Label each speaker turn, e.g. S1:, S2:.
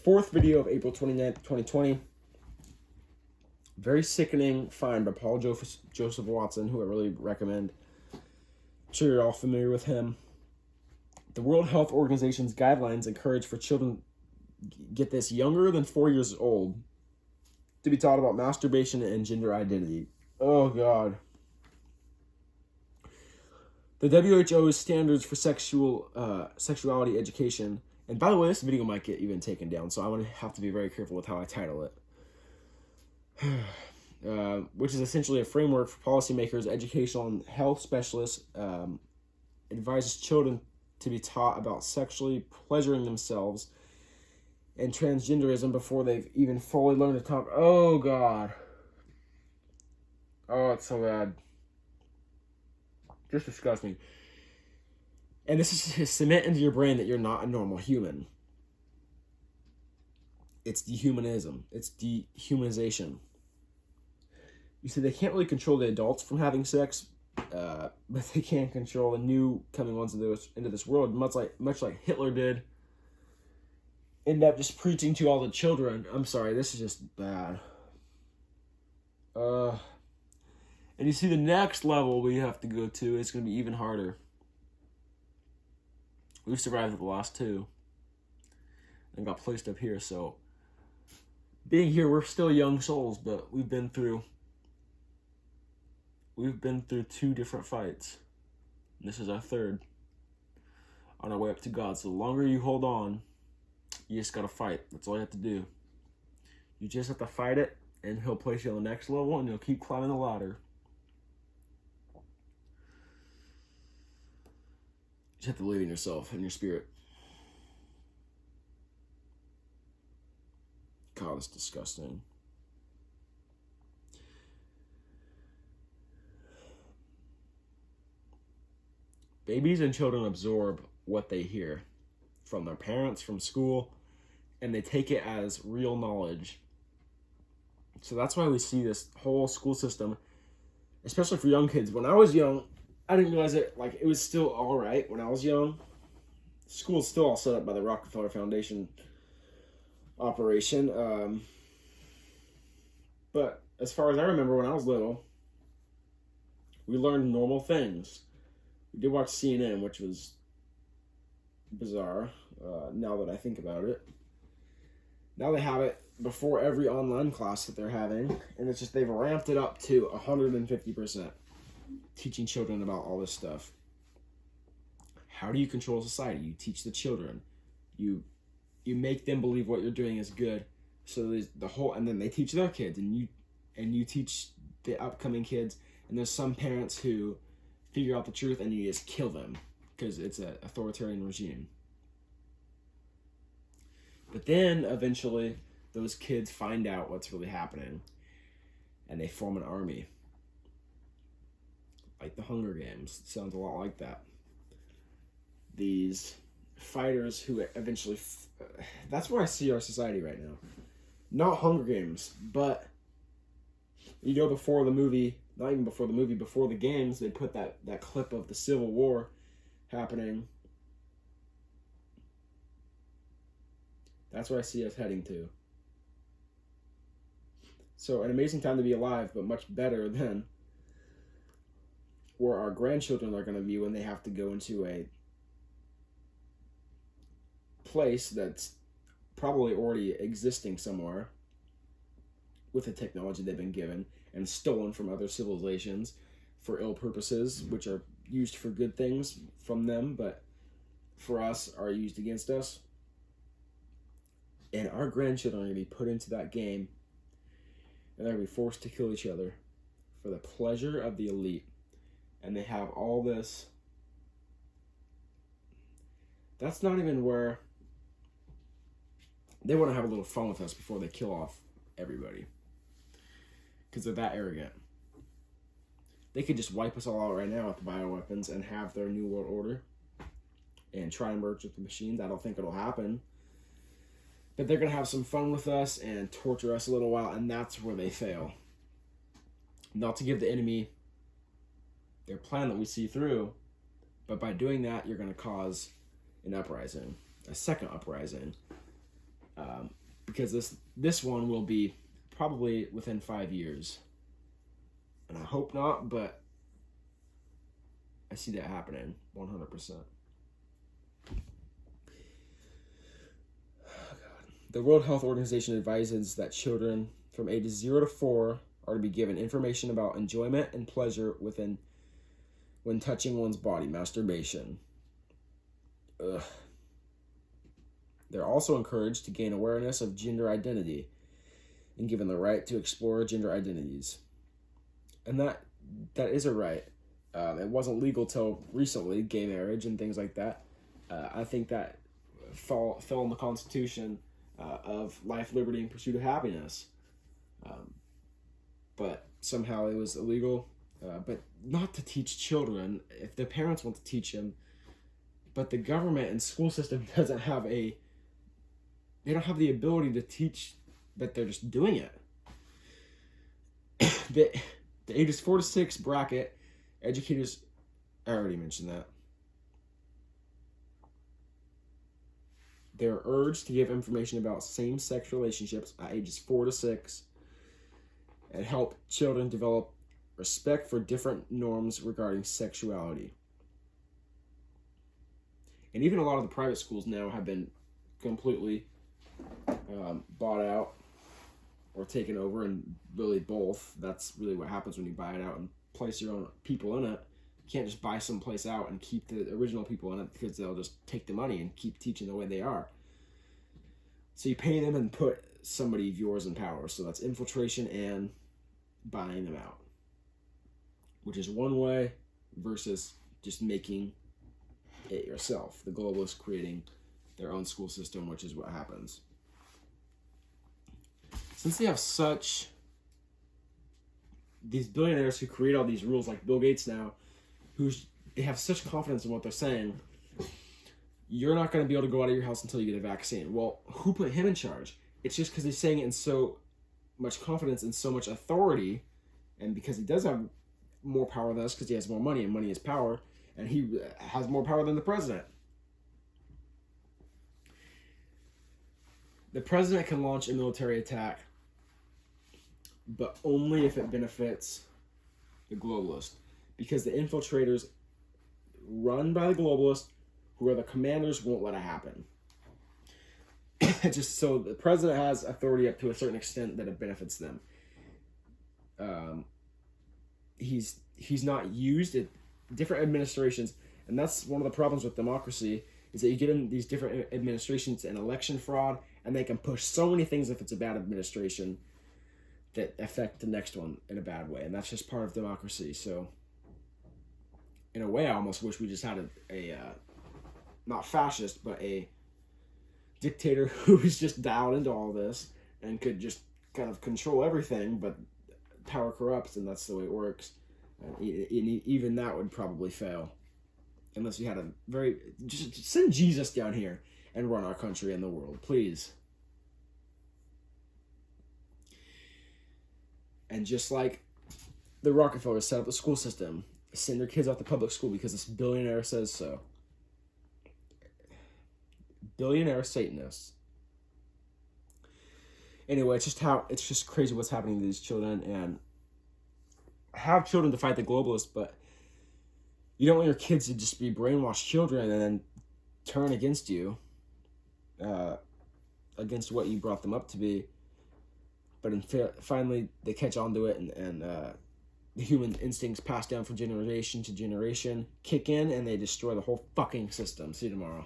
S1: fourth video of April 29th, 2020. Very sickening find by Paul Joseph Watson, who I really recommend. I'm sure you're all familiar with him. The World Health Organization's guidelines encourage for children, get this, younger than 4 years old, to be taught about masturbation and gender identity. Oh, God. The W.H.O.'s standards for sexuality education. And by the way, this video might get even taken down, so I'm going to have to be very careful with how I title it. Which is essentially a framework for policymakers, educational and health specialists, advises children to be taught about sexually pleasuring themselves and transgenderism before they've even fully learned to talk. Oh, God. Oh, it's so bad. Just disgusting. And this is to cement into your brain that you're not a normal human. It's dehumanism. It's dehumanization. You see, they can't really control the adults from having sex, but they can control the new coming ones into this world, much like Hitler did. End up just preaching to all the children. I'm sorry, this is just bad. And you see, the next level we have to go to is going to be even harder. We've survived the last two and got placed up here, so being here, we're still young souls, but we've been through two different fights. And this is our third on our way up to God. So the longer you hold on, you just gotta fight. That's all you have to do. You just have to fight it, and he'll place you on the next level, and you'll keep climbing the ladder. You just have to believe in yourself and your spirit. God, it's disgusting. Babies and children absorb what they hear from their parents, from school, and they take it as real knowledge. So that's why we see this whole school system, especially for young kids. When I was young, I didn't realize it was still all right when I was young. School's still all set up by the Rockefeller Foundation operation. But as far as I remember, when I was little, we learned normal things. We did watch CNN, which was bizarre, now that I think about it. Now they have it before every online class that they're having, and it's just they've ramped it up to 150%, teaching children about all this stuff. How do you control society? You teach the children. You make them believe what you're doing is good. So there's and then they teach their kids, and you teach the upcoming kids. And there's some parents who figure out the truth, and you just kill them because it's an authoritarian regime. But then eventually those kids find out what's really happening, and they form an army. Like the Hunger Games. It sounds a lot like that. These fighters who eventually... that's where I see our society right now. Not Hunger Games, but... before the movie... Not even before the movie, before the games, they put that clip of the Civil War happening. That's where I see us heading to. So, an amazing time to be alive, but much better than where our grandchildren are going to be when they have to go into a place that's probably already existing somewhere with the technology they've been given and stolen from other civilizations for ill purposes, which are used for good things from them, but for us are used against us. And our grandchildren are going to be put into that game, and they're going to be forced to kill each other for the pleasure of the elite. And they have all this... That's not even where... They want to have a little fun with us before they kill off everybody. Because they're that arrogant. They could just wipe us all out right now with bioweapons and have their new world order and try and merge with the machines. I don't think it'll happen. But they're going to have some fun with us and torture us a little while, and that's where they fail. Not to give the enemy their plan that we see through, but by doing that, you're going to cause an uprising, a second uprising. because this one will be probably within 5 years. And I hope not, but I see that happening 100%. The World Health Organization advises that children from ages 0 to 4 are to be given information about enjoyment and pleasure when touching one's body, masturbation. Ugh. They're also encouraged to gain awareness of gender identity and given the right to explore gender identities. And that is a right. It wasn't legal till recently, gay marriage and things like that. I think that fell in the Constitution of life, liberty, and pursuit of happiness. But somehow it was illegal. But not to teach children, if their parents want to teach them. But the government and school system doesn't have they don't have the ability to teach, but they're just doing it. The ages 4 to 6 bracket, educators, I already mentioned that. They're urged to give information about same-sex relationships at ages 4 to 6 and help children develop respect for different norms regarding sexuality. And even a lot of the private schools now have been completely bought out or taken over, and really both. That's really what happens when you buy it out and place your own people in it. You can't just buy some place out and keep the original people in it, because they'll just take the money and keep teaching the way they are. So you pay them and put somebody of yours in power. So that's infiltration and buying them out, which is one way versus just making it yourself. The globalists creating their own school system, which is what happens. Since they have these billionaires who create all these rules, like Bill Gates now, they have such confidence in what they're saying, you're not going to be able to go out of your house until you get a vaccine. Well, who put him in charge? It's just because he's saying it in so much confidence and so much authority, and because he does have more power than us, because he has more money, and money is power, and he has more power than the president. The president can launch a military attack, but only if it benefits the globalists, because the infiltrators run by the globalists, who are the commanders, won't let it happen. Just so the president has authority up to a certain extent that it benefits them. He's not used at different administrations, and that's one of the problems with democracy, is that you get in these different administrations and election fraud, and they can push so many things if it's a bad administration that affect the next one in a bad way, and that's just part of democracy. So in a way, I almost wish we just had a not fascist, but a dictator who was just dialed into all this and could just kind of control everything, but power corrupts, and that's the way it works. And even that would probably fail, unless you had just send Jesus down here and run our country and the world, please. And just like the Rockefellers set up the school system, send their kids out to public school because this billionaire says so. Billionaire Satanists. Anyway, it's just crazy what's happening to these children, and have children to fight the globalists, but you don't want your kids to just be brainwashed children and then turn against you, against what you brought them up to be. But finally, they catch on to it, and the human instincts passed down from generation to generation kick in, and they destroy the whole fucking system. See you tomorrow.